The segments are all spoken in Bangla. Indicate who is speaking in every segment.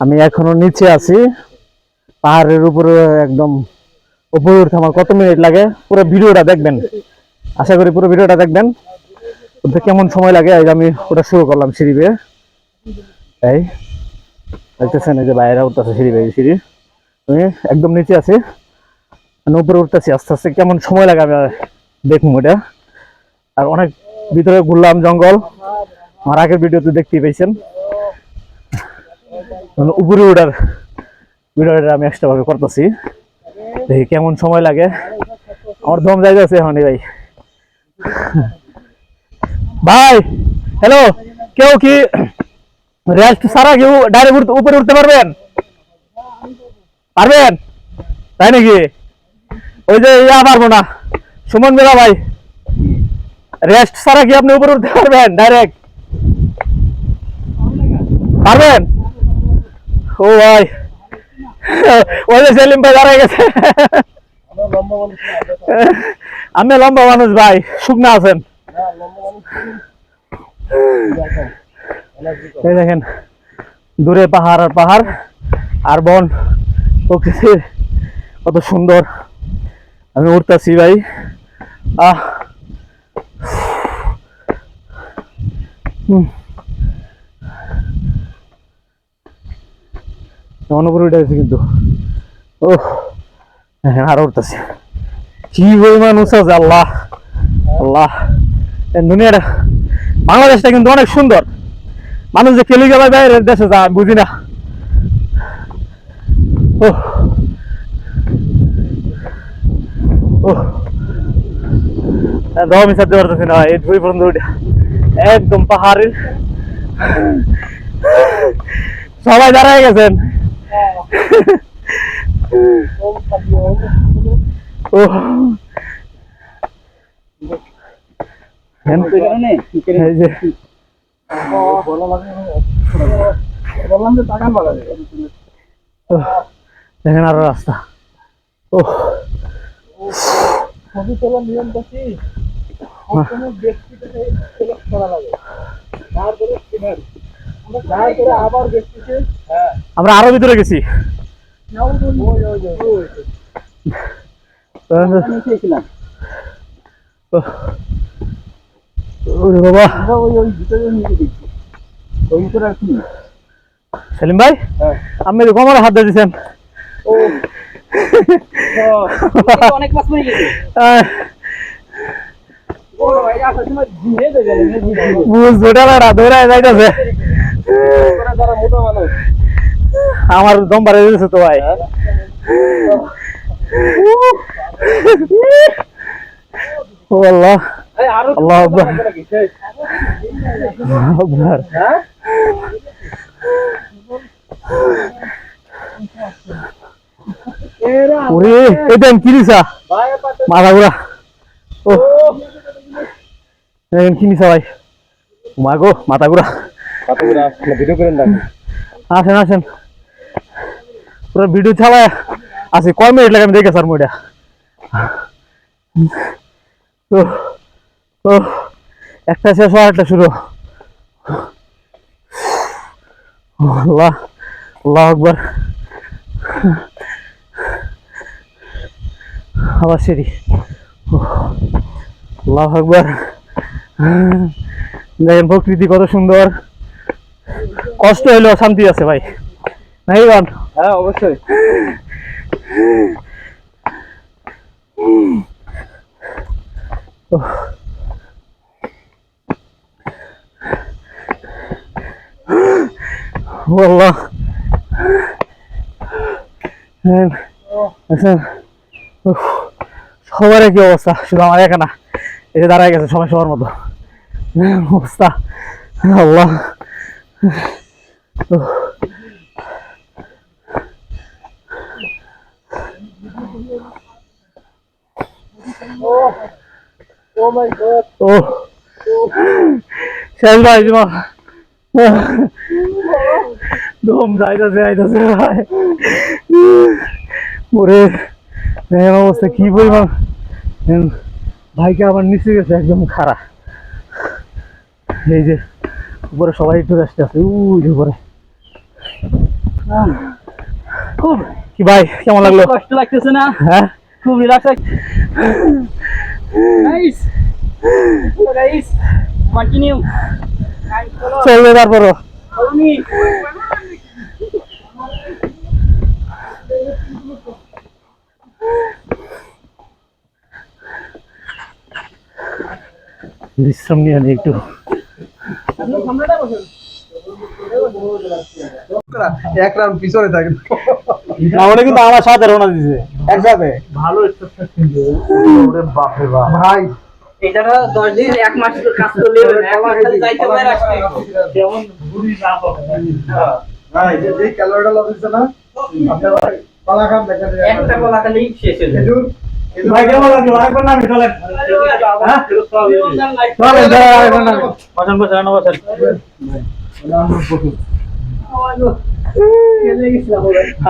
Speaker 1: আমি এখনো নিচে আছি, পাহাড়ের উপরে একদম উপরে উঠতে আমার কত মিনিট লাগে পুরো ভিডিওটা দেখবেন। আশা করি পুরো ভিডিওটা দেখবেন, উঠতে কেমন সময় লাগে। এই যে আমি ওটা শুরু করলাম সিঁড়ি বেয়ে, এই দেখতেছেন এই যে বাইরে উঠতেছে সিঁড়ি বেয়ে, সিঁড়ি আমি একদম নিচে আছি, উপরে উঠতেছি আস্তে আস্তে। কেমন সময় লাগে আমি দেখুন ওটা। আর অনেক ভিতরে ঘুরলাম, জঙ্গল, আমার আগের ভিডিওতে দেখতেই পেয়েছেন। উপরে উঠার ভিডিওটা আমি এক্সট্রা ভাবে করতেছি, দেখি কেমন সময় লাগে। আমার দম যাইতেছে এখন ভাই। ভাই হ্যালো, কেউ কি রেস্ট ছাড়া কেউ ডাইরেক্ট উপরে উঠতে পারবেন? পারবেন তাই নাকি? ওই যে পারবো না, সুমন মেলা ভাই, রেস্ট ছাড়া কি আপনি উপরে উঠতে পারবেন ডাইরেক্ট? পারবেন? ও ভাই, ওই যে সেলিম ভাই দাঁড়ায় গেছে। আমি লম্বা মানুষ ভাই, শুকনা আছেন। এই দেখেন দূরে পাহাড় আর পাহাড় আর বন, প্রকৃতির কত সুন্দর। আমি উঠতেছি ভাই, অনুপুর উঠে গেছে কিন্তু। ও হ্যাঁ, আরো উঠতেছি। কি পরিমাণ উঁচা যে, আল্লাহ আল্লাহ। দুনিয়াটা, বাংলাদেশটা কিন্তু অনেক সুন্দর। মানুষ যে কেলি গেলে বাইরের দেশে যা বুঝি না। ও ও দমই ছাড়তে পারতেছি না এই দুই পর্যন্ত উঠে, একদম পাহাড়ের। সবাই দাঁড়ায় গেছেন। ও দেখেন আরো রাস্তা। ও আমরা আরো ভিতরে গেছি। সেলিম ভাই, আপনি তো কোমরে হাত দিয়ে দিচ্ছেন। আমার দম বাড়ে দিয়েছে তো ভাই। ও আল্লাহ, আল্লাহ আকবার, আকবার। ওরে এটা কি নিছা মাথা ঘুরা। ও কি নিছা ভাই? মা গো, মাথা ঘুরা। ভিডিও করেন না, আসেন আসেন, পুরো ভিডিও চালায় আছে। কয় মিনিট লাগে আমি দেখে স্যার মোটা। তো তো একটা শেষ হওয়ার একটা শুরু। আল্লাহ, আল্লাহ আকবার। আবার সিঁড়ি, আল্লাহ আকবার। দেখেন প্রকৃতি কত সুন্দর। কষ্ট হইলেও শান্তি আছে ভাই, নাকি বল? হ্যাঁ অবশ্যই। আল্লাহ, সবার কি অবস্থা, শুধু আমার একা না, এটা দাঁড়ায় গেছে সবাই সবার মতো অবস্থা। আল্লাহ, ও শেষ ভাই, দম যাইতেছে যাইতেছে ভাই। ওরে অবস্থা কি পরিমাণ, ভাইকে আবার নিচে গেছে একদম খারাপ। এই যে উপরে সবাই একটু রেস্টে আছে, উপরে
Speaker 2: খুব
Speaker 1: কি ভাই কেমন লাগলো?
Speaker 2: কষ্ট লাগতেছে না?
Speaker 1: হ্যাঁ
Speaker 2: খুব রিল্যাক্স লাগছে। গাইস গাইস কন্টিনিউ
Speaker 1: চলবে তারপরও।
Speaker 2: Follow me.
Speaker 1: বিশ্রাম নিয়ে নি একটু।
Speaker 3: এক রাউন্ড পিছনে থাকে
Speaker 1: না ওটা কিন্তু আমার সাথে রওনা দিছে একসাথে।
Speaker 3: ভালো স্ট্রাকচার কিন্তু ওরে বাপ রে বাপ ভাই
Speaker 2: এটা 10 দিন 1 মাস কাজ করলে হবে না, 1 মাস খালি যাইতে পারে আসতে
Speaker 3: কেমন বুড়ি না হবে ভাই যে ক্যালোরিটা লাগছে না আপনি ভাই কলা খান দেখেন
Speaker 2: একটা কলা খালি শেষ হয়ে যায়।
Speaker 3: খেজুর
Speaker 1: ভাই কেমন লাগলো? আরেকবার নামি চলেন। হ্যাঁ চলেন আরেকবার নামি। বসেন বসেন রান্না বসেন।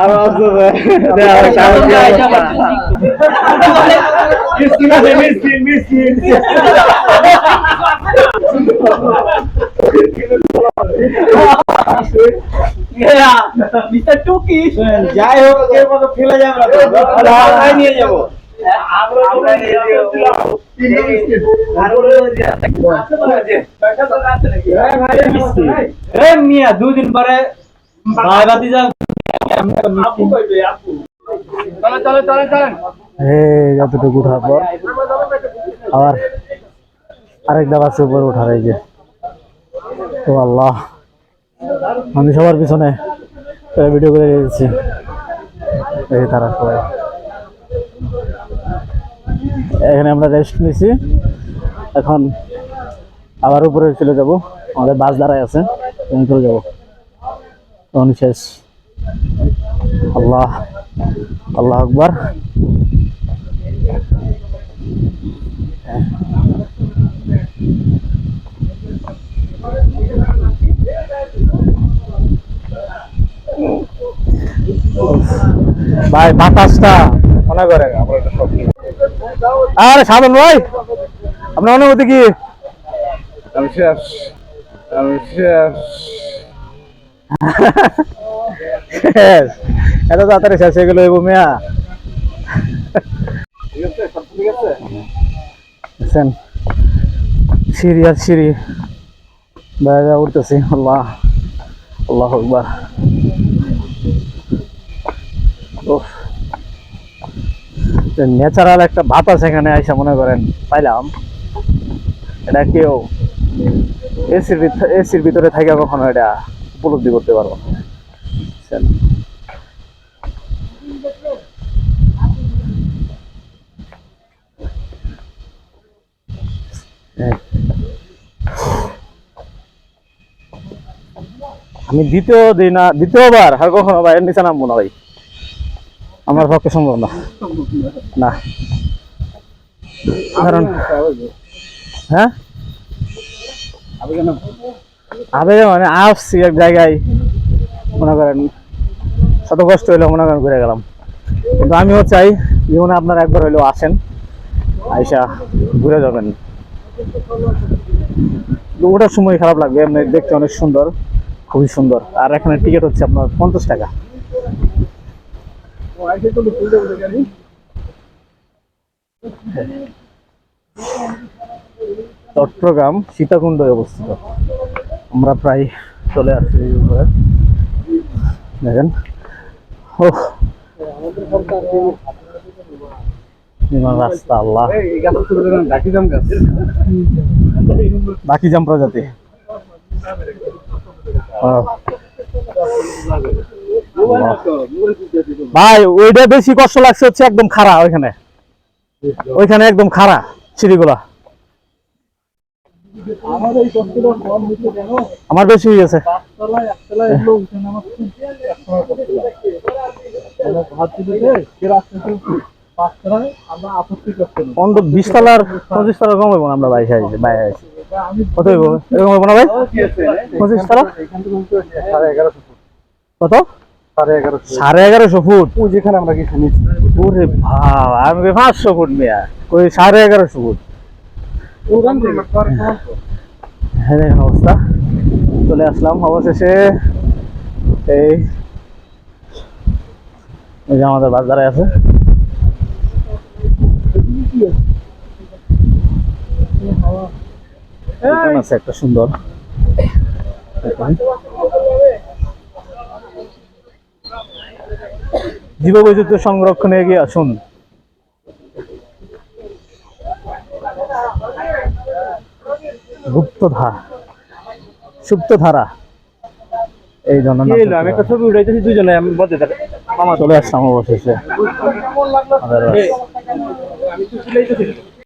Speaker 1: আর আসবে ভাই। মিসকিন আছে মিসকিন।
Speaker 2: মিস্টার টুকি
Speaker 1: যাই হোক কে কত ফেলে যাবে না আমরা নিয়ে যাব।
Speaker 2: আমরা নিয়ে যাব। আর ওরে
Speaker 1: এ মিয়া 2 দিন পরে ভাই ভাতিজা
Speaker 2: আপু কইবে আপু। চলেন
Speaker 1: যতটুকু উঠার পর আবার আরেক দাবা আছে উপরে উঠার। এই যে তো আল্লাহ আমি সবার পিছনে ভিডিও করে দিয়েছি। এই তারা সবাই এখানে আমরা রেস্ট নিছি। এখন আবার উপরে চলে যাব। আমাদের বাস দাঁড়ায় আছে, চলে যাব। তখন শেষ। আল্লাহ আল্লাহ আকবার। ভাই বাতাসটা মনে করেন আরে সাধন ভাই আপনার অনুভূতি কি?
Speaker 3: আমি শেষ
Speaker 1: শেষ এত তাড়াতাড়ি শেষ হয়ে গেল মিয়া।
Speaker 3: ঠিক আছে সব ঠিক আছে
Speaker 1: দেখছেন সিঁড়ি আর সিঁড়ি বাইরে উঠতেছি। আল্লাহ আল্লাহ আকবার। ন্যাচারাল একটা বাতাস এখানে আইসা মনে করেন পাইলাম। এটা কেউ এসির ভিতরে থাকে কখনো এটা উপলব্ধি করতে পারবো না। আমি দ্বিতীয়বার আর কখনো ভাই নিচে নামবো না ভাই, আমার পক্ষে সম্ভব না। না কারণ হ্যাঁ আবেগে মানে আসছি এক জায়গায় মনে করেন শত কষ্ট হইলেও মনে করেন ঘুরে গেলাম। কিন্তু আমিও চাই জীবনে আপনারা একবার হইলেও আসেন, আইসা ঘুরে যাবেন। ওটার সময় খারাপ লাগবে, এমনি দেখতে অনেক সুন্দর, খুবই সুন্দর। আর এখানে টিকিট হচ্ছে আপনার 50 টাকা। চট্টগ্রাম সীতাকুণ্ডে অবস্থিত। আমরা প্রায় চলে আসছি উপরে, দেখেন। রাস্তা আল্লাহ বাকি জাম প্রজাতি। ভাই ওইটা বেশি কষ্ট লাগছে হচ্ছে একদম খাড়া, ওইখানে একদম খাড়া সিঁড়িগুলা। আমার বেশি হয়ে গেছে। 20 তলার 25 তলার কম হইব না। আমরা বাইরে আইছি কত হইব এরকম হইব না ভাই? 25 তলা কত? 1150 ফুট।
Speaker 3: যেখানে আমরা কিছু
Speaker 1: ওরে ভাব, আমি 500 ফুট মিয়া, কই 1150 ফুট। হ্যাঁ দেখেন অবস্থা। চলে আসলাম অবশেষে এই এই যে আমাদের বাস দাঁড়ায় আছে। দোকান আছে একটা সুন্দর। জীববৈচিত্র্য সংরক্ষণে এগিয়ে আসুন। গুপ্তধারা, সুপ্তধারা, এই জন্য
Speaker 3: আমি একটা ছবি উঠাইতেছি দুজনে, আমি বলতে
Speaker 1: চলে আসলাম অবশেষে।
Speaker 3: কেমন লাগলো?
Speaker 1: আমাদের বাস।
Speaker 3: আমি তো চলেই